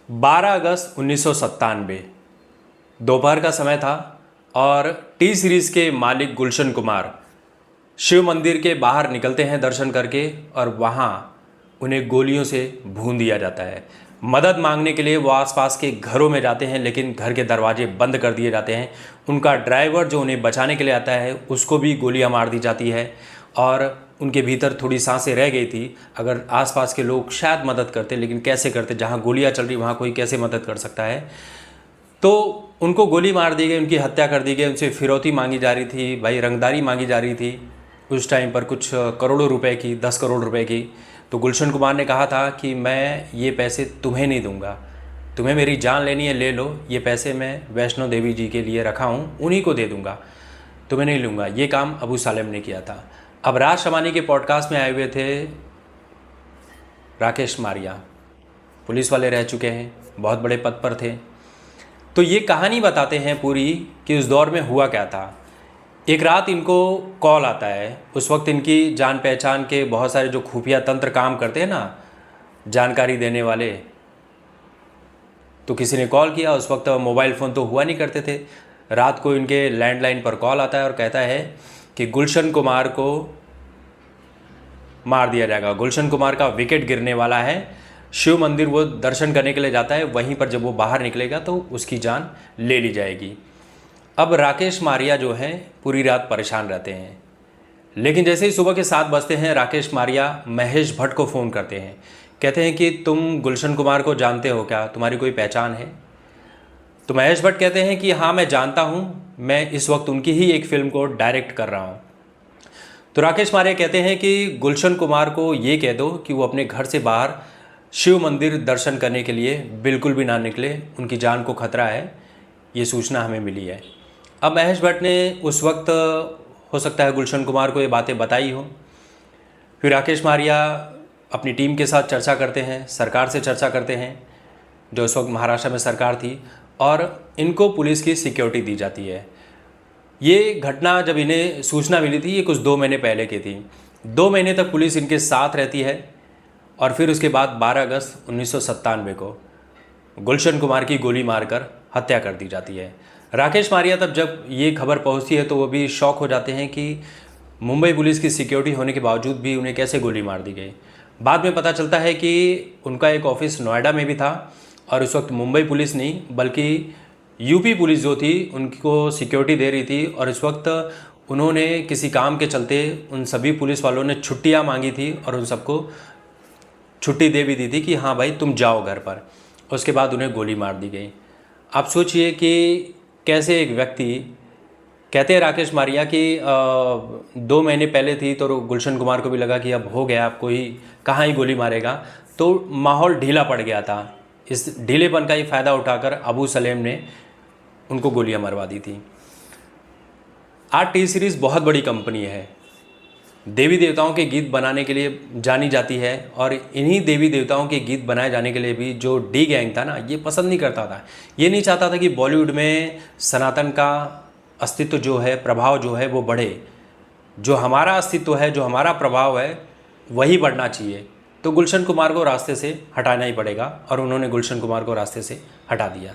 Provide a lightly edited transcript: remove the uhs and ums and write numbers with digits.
12 अगस्त 1997 दोपहर का समय था और टी सीरीज़ के मालिक गुलशन कुमार शिव मंदिर के बाहर निकलते हैं दर्शन करके और वहाँ उन्हें गोलियों से भून दिया जाता है। मदद मांगने के लिए वो आसपास के घरों में जाते हैं, लेकिन घर के दरवाजे बंद कर दिए जाते हैं। उनका ड्राइवर जो उन्हें बचाने के लिए आता है उसको भी गोलियां मार दी जाती है और उनके भीतर थोड़ी सांसें रह गई थी। अगर आसपास के लोग शायद मदद करते, लेकिन कैसे करते, जहाँ गोलियां चल रही वहाँ कोई कैसे मदद कर सकता है। तो उनको गोली मार दी गई, उनकी हत्या कर दी गई। उनसे फिरौती मांगी जा रही थी, भाई रंगदारी मांगी जा रही थी उस टाइम पर, कुछ करोड़ों रुपए की, 10 करोड़ रुपए की। तो गुलशन कुमार ने कहा था कि मैं ये पैसे तुम्हें नहीं दूंगा, तुम्हें मेरी जान लेनी है ले लो, ये पैसे मैं वैष्णो देवी जी के लिए रखा हूँ, उन्हीं को दे दूंगा, तुम्हें नहीं लूँगा। ये काम अबू सालेम ने किया था। अब राज शमानी के पॉडकास्ट में आए हुए थे राकेश मारिया, पुलिस वाले रह चुके हैं, बहुत बड़े पद पर थे। तो ये कहानी बताते हैं पूरी कि उस दौर में हुआ क्या था। एक रात इनको कॉल आता है। उस वक्त इनकी जान पहचान के बहुत सारे जो खुफिया तंत्र काम करते हैं ना, जानकारी देने वाले, तो किसी ने कॉल किया। उस वक्त मोबाइल फ़ोन तो हुआ नहीं करते थे। रात को इनके लैंडलाइन पर कॉल आता है और कहता है कि गुलशन कुमार को मार दिया जाएगा, गुलशन कुमार का विकेट गिरने वाला है। शिव मंदिर वो दर्शन करने के लिए जाता है, वहीं पर जब वो बाहर निकलेगा तो उसकी जान ले ली जाएगी। अब राकेश मारिया जो हैं पूरी रात परेशान रहते हैं, लेकिन जैसे ही सुबह के 7 बजते हैं राकेश मारिया महेश भट्ट को फ़ोन करते हैं। कहते हैं कि तुम गुलशन कुमार को जानते हो क्या, तुम्हारी कोई पहचान है? तो महेश भट्ट कहते हैं कि हाँ मैं जानता हूँ, मैं इस वक्त उनकी ही एक फ़िल्म को डायरेक्ट कर रहा हूँ। तो राकेश मारिया कहते हैं कि गुलशन कुमार को ये कह दो कि वो अपने घर से बाहर शिव मंदिर दर्शन करने के लिए बिल्कुल भी ना निकले, उनकी जान को खतरा है, ये सूचना हमें मिली है। अब महेश भट्ट ने उस वक्त हो सकता है गुलशन कुमार को ये बातें बताई हो। फिर राकेश मारिया अपनी टीम के साथ चर्चा करते हैं, सरकार से चर्चा करते हैं, जो उस वक्त महाराष्ट्र में सरकार थी, और इनको पुलिस की सिक्योरिटी दी जाती है। ये घटना जब इन्हें सूचना मिली थी, ये कुछ 2 महीने पहले की थी। 2 महीने तक पुलिस इनके साथ रहती है और फिर उसके बाद 12 अगस्त 1997 को गुलशन कुमार की गोली मारकर हत्या कर दी जाती है। राकेश मारिया तब जब ये खबर पहुंचती है तो वो भी शॉक हो जाते हैं कि मुंबई पुलिस की सिक्योरिटी होने के बावजूद भी उन्हें कैसे गोली मार दी गई। बाद में पता चलता है कि उनका एक ऑफिस नोएडा में भी था और उस वक्त मुंबई पुलिस नहीं बल्कि यूपी पुलिस जो थी उनको सिक्योरिटी दे रही थी, और इस वक्त उन्होंने किसी काम के चलते उन सभी पुलिस वालों ने छुट्टियाँ मांगी थी और उन सबको छुट्टी दे भी दी थी कि हाँ भाई तुम जाओ घर पर। उसके बाद उन्हें गोली मार दी गई। आप सोचिए कि कैसे एक व्यक्ति, कहते हैं राकेश मारिया कि 2 महीने पहले थी तो गुलशन कुमार को भी लगा कि अब हो गया, अब कोई कहाँ ही गोली मारेगा, तो माहौल ढीला पड़ गया था। इस ढीलेपन का ही फ़ायदा उठाकर अबू सलेम ने उनको गोलियां मरवा दी थी। आज टी सीरीज़ बहुत बड़ी कंपनी है, देवी देवताओं के गीत बनाने के लिए जानी जाती है, और इन्हीं देवी देवताओं के गीत बनाए जाने के लिए भी जो डी गैंग था ना, ये पसंद नहीं करता था। ये नहीं चाहता था कि बॉलीवुड में सनातन का अस्तित्व जो है, प्रभाव जो है वो बढ़े। जो हमारा अस्तित्व है, जो हमारा प्रभाव है, वही बढ़ना चाहिए। तो गुलशन कुमार को रास्ते से हटाना ही पड़ेगा, और उन्होंने गुलशन कुमार को रास्ते से हटा दिया।